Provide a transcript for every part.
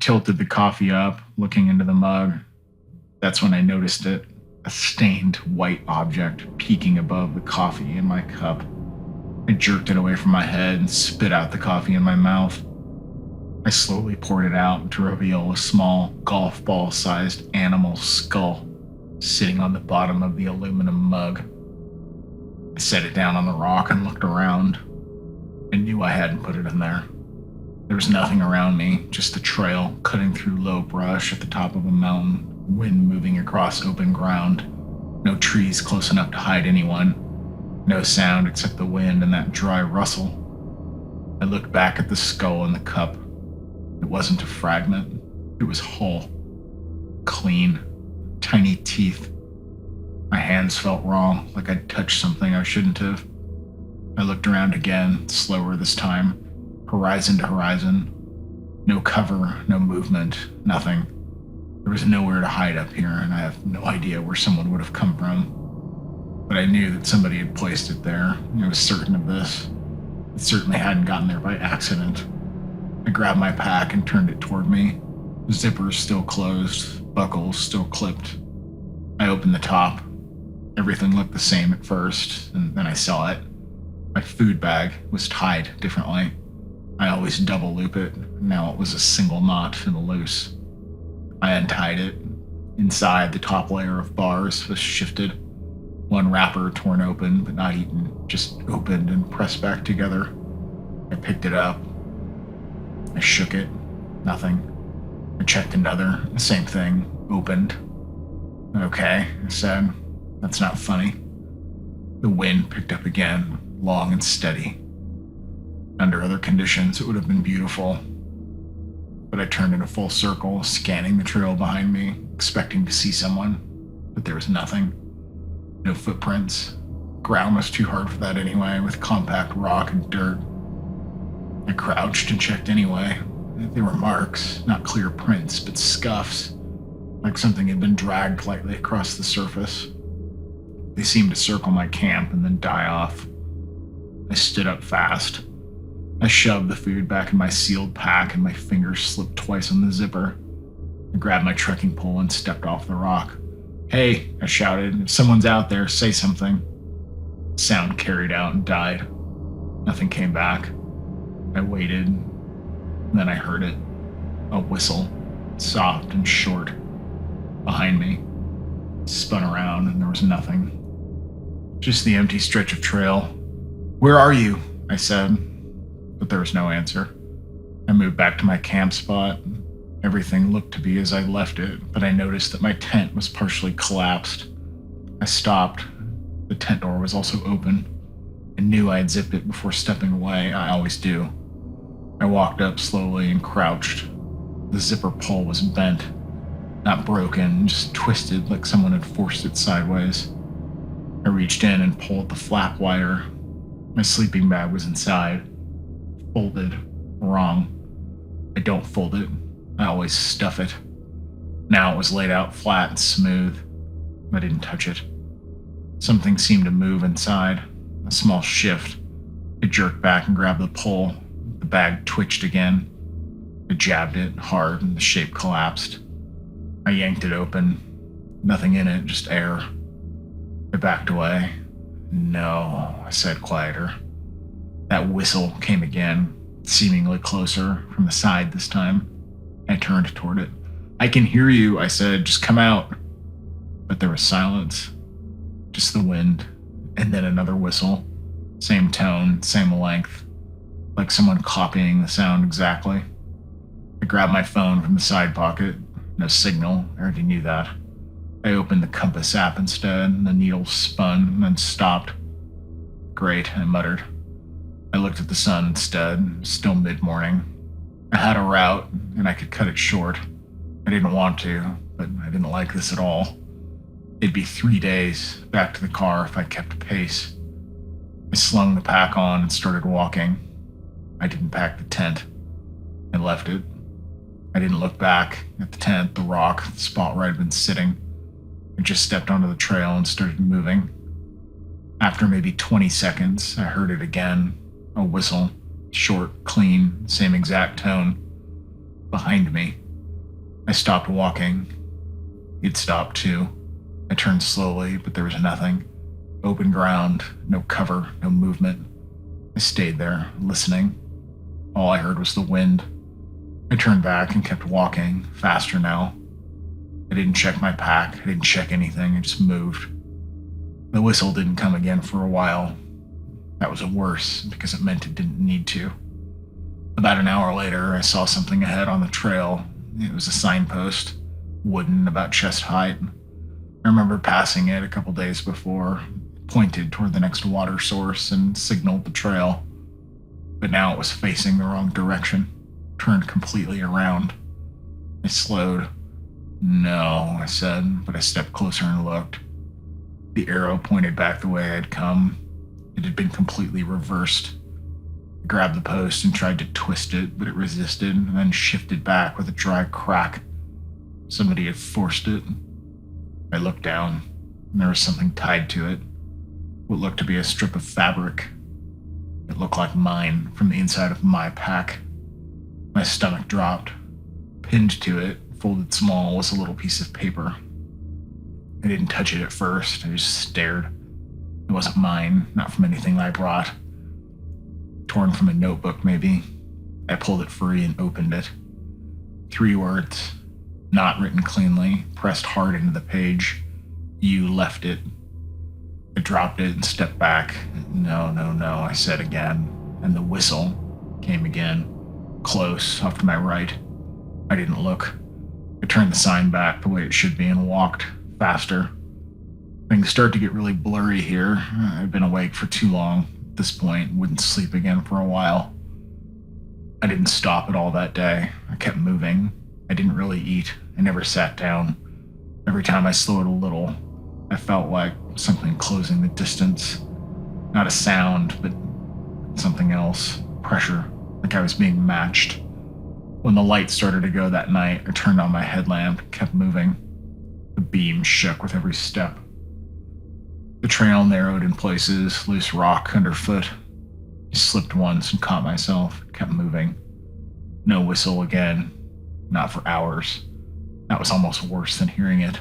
tilted the coffee up, looking into the mug. That's when I noticed it, a stained white object peeking above the coffee in my cup. I jerked it away from my head and spit out the coffee in my mouth. I slowly poured it out to reveal a small golf ball-sized animal skull sitting on the bottom of the aluminum mug. I set it down on the rock and looked around. I knew I hadn't put it in there. There was nothing around me, just the trail cutting through low brush at the top of a mountain, wind moving across open ground. No trees close enough to hide anyone. No sound except the wind and that dry rustle. I looked back at the skull in the cup. It wasn't a fragment. It was whole. Clean. Tiny teeth. My hands felt wrong, like I'd touched something I shouldn't have. I looked around again, slower this time, horizon to horizon. No cover, no movement, nothing. There was nowhere to hide up here, and I have no idea where someone would have come from. But I knew that somebody had placed it there. I was certain of this. It certainly hadn't gotten there by accident. I grabbed my pack and turned it toward me. The zippers still closed, buckles still clipped. I opened the top. Everything looked the same at first, and then I saw it. My food bag was tied differently. I always double loop it. Now it was a single knot and loose. I untied it. Inside, the top layer of bars was shifted. One wrapper torn open, but not eaten, just opened and pressed back together. I picked it up. I shook it. Nothing. I checked another. The same thing. Opened. Okay, I said. That's not funny. The wind picked up again, long and steady. Under other conditions, it would have been beautiful. But I turned in a full circle, scanning the trail behind me, expecting to see someone. But there was nothing. No footprints. Ground was too hard for that anyway, with compact rock and dirt. I crouched and checked anyway. They were marks, not clear prints, but scuffs, like something had been dragged lightly across the surface. They seemed to circle my camp and then die off. I stood up fast. I shoved the food back in my sealed pack and my fingers slipped twice on the zipper. I grabbed my trekking pole and stepped off the rock. "Hey," I shouted, "if someone's out there, say something." Sound carried out and died. Nothing came back. I waited. Then I heard it. A whistle, soft and short, behind me. Spun around and there was nothing. Just the empty stretch of trail. "Where are you?" I said, but there was no answer. I moved back to my camp spot. Everything looked to be as I left it, but I noticed that my tent was partially collapsed. I stopped. The tent door was also open. I knew I had zipped it before stepping away. I always do. I walked up slowly and crouched. The zipper pull was bent. Not broken, just twisted like someone had forced it sideways. I reached in and pulled the flap wider. My sleeping bag was inside. Folded. Wrong. I don't fold it. I always stuff it. Now it was laid out flat and smooth. I didn't touch it. Something seemed to move inside. A small shift. I jerked back and grabbed the pole. The bag twitched again. I jabbed it hard and the shape collapsed. I yanked it open. Nothing in it, just air. I backed away. "No," I said quieter. That whistle came again, seemingly closer, from the side this time. I turned toward it. "I can hear you," I said, "just come out." But there was silence. Just the wind, and then another whistle. Same tone, same length. Like someone copying the sound exactly. I grabbed my phone from the side pocket. No signal, I already knew that. I opened the compass app instead, and the needle spun and then stopped. "Great," I muttered. I looked at the sun instead, still mid-morning. I had a route, and I could cut it short. I didn't want to, but I didn't like this at all. It'd be 3 days back to the car if I kept pace. I slung the pack on and started walking. I didn't pack the tent. I left it. I didn't look back at the tent, the rock, the spot where I'd been sitting. I just stepped onto the trail and started moving. After maybe 20 seconds, I heard it again. A whistle. Short, clean, same exact tone. Behind me. I stopped walking. He'd stopped too. I turned slowly, but there was nothing. Open ground, no cover, no movement. I stayed there, listening. All I heard was the wind. I turned back and kept walking, faster now. I didn't check my pack, I didn't check anything, I just moved. The whistle didn't come again for a while. That was worse, because it meant it didn't need to. About an hour later, I saw something ahead on the trail. It was a signpost, wooden, about chest height. I remember passing it a couple days before, pointed toward the next water source and signaled the trail. But now it was facing the wrong direction, turned completely around. I slowed. No, I said, but I stepped closer and looked. The arrow pointed back the way I'd come. It had been completely reversed. I grabbed the post and tried to twist it, but it resisted and then shifted back with a dry crack. Somebody had forced it. I looked down, and there was something tied to it. What looked to be a strip of fabric. It looked like mine from the inside of my pack. My stomach dropped. Pinned to it, folded small, was a little piece of paper. I didn't touch it at first, I just stared. It wasn't mine, not from anything I brought. Torn from a notebook, maybe. I pulled it free and opened it. 3 words, not written cleanly, pressed hard into the page. You left it. I dropped it and stepped back. No, I said again, and the whistle came again, close, off to my right. I didn't look. I turned the sign back the way it should be and walked, faster. Things started to get really blurry here. I'd been awake for too long at this point, wouldn't sleep again for a while. I didn't stop at all that day. I kept moving. I didn't really eat. I never sat down. Every time I slowed a little, I felt like something closing the distance. Not a sound, but something else. Pressure, like I was being matched. When the light started to go that night, I turned on my headlamp and kept moving. The beam shook with every step. The trail narrowed in places, loose rock underfoot. I slipped once and caught myself, kept moving. No whistle again, not for hours. That was almost worse than hearing it.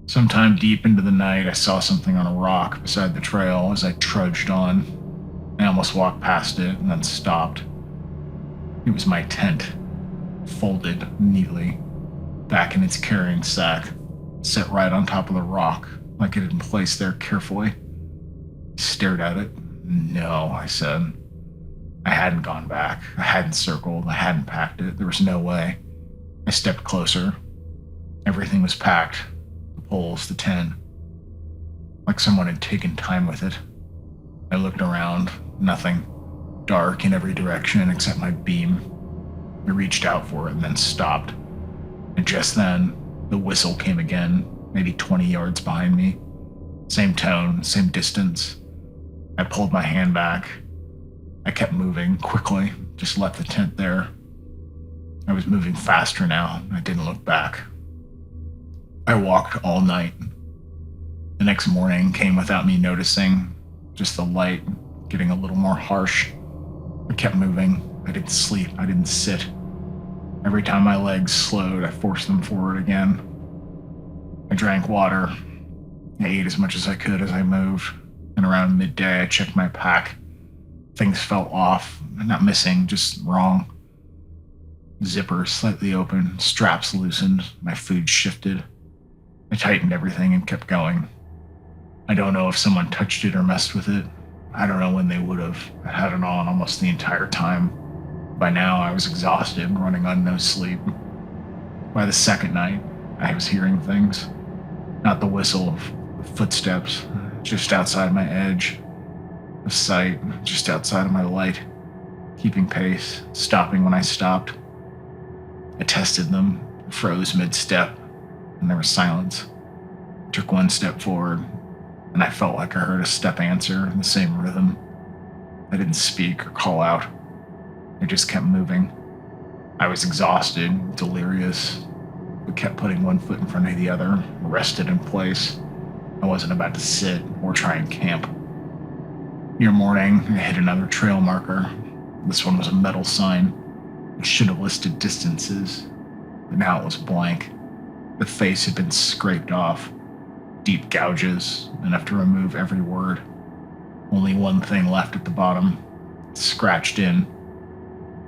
Sometime deep into the night, I saw something on a rock beside the trail as I trudged on. I almost walked past it and then stopped. It was my tent, folded neatly, back in its carrying sack, set right on top of the rock, like it had been placed there carefully. I stared at it. No, I said. I hadn't gone back. I hadn't circled. I hadn't packed it. There was no way. I stepped closer. Everything was packed. The poles, the tent. Like someone had taken time with it. I looked around. Nothing. Dark in every direction except my beam. I reached out for it and then stopped. And just then, the whistle came again, maybe 20 yards behind me. Same tone, same distance. I pulled my hand back. I kept moving quickly, just left the tent there. I was moving faster now. I didn't look back. I walked all night. The next morning came without me noticing, just the light getting a little more harsh. I kept moving. I didn't sleep. I didn't sit. Every time my legs slowed, I forced them forward again. I drank water. I ate as much as I could as I moved. And around midday, I checked my pack. Things felt off. Not missing, just wrong. Zipper slightly open, straps loosened, my food shifted. I tightened everything and kept going. I don't know if someone touched it or messed with it. I don't know when they would have. I had it on almost the entire time. By now, I was exhausted, running on no sleep. By the second night, I was hearing things. Not the whistle of footsteps, just outside my edge. A sight, just outside of my light. Keeping pace, stopping when I stopped. I tested them, froze mid-step, and there was silence. I took one step forward, and I felt like I heard a step answer in the same rhythm. I didn't speak or call out. I just kept moving. I was exhausted, delirious, but kept putting one foot in front of the other, rested in place. I wasn't about to sit or try and camp. Near morning, I hit another trail marker. This one was a metal sign. It should have listed distances. but now it was blank. The face had been scraped off, deep gouges, enough to remove every word. Only one thing left at the bottom, scratched in.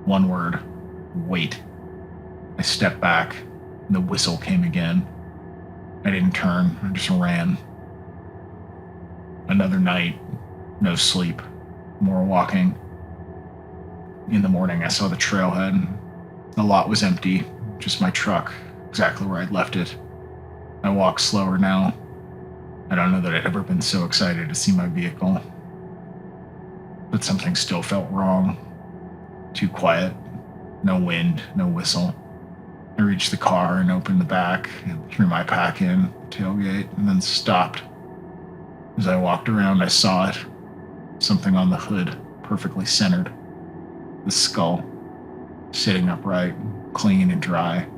One word, wait. I stepped back, and the whistle came again. I didn't turn, I just ran. Another night, no sleep, more walking. In the morning, I saw the trailhead. The lot was empty, just my truck, exactly where I'd left it. I walk slower now. I don't know that I'd ever been so excited to see my vehicle. But something still felt wrong. Too quiet. No wind, no whistle. I reached the car and opened the back and threw my pack in, tailgate, and then stopped. As I walked around, I saw it. Something on the hood, perfectly centered. The skull, sitting upright, clean and dry,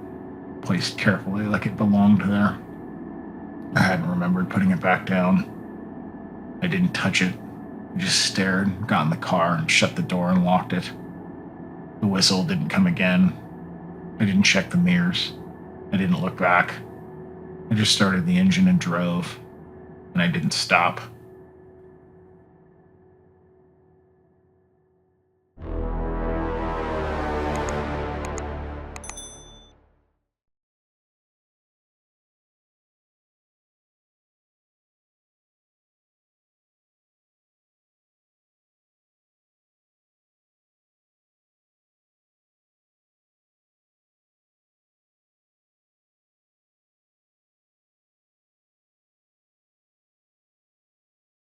placed carefully like it belonged there. I hadn't remembered putting it back down. I didn't touch it. I just stared, got in the car, and shut the door and locked it. The whistle didn't come again. I didn't check the mirrors. I didn't look back. I just started the engine and drove, and I didn't stop.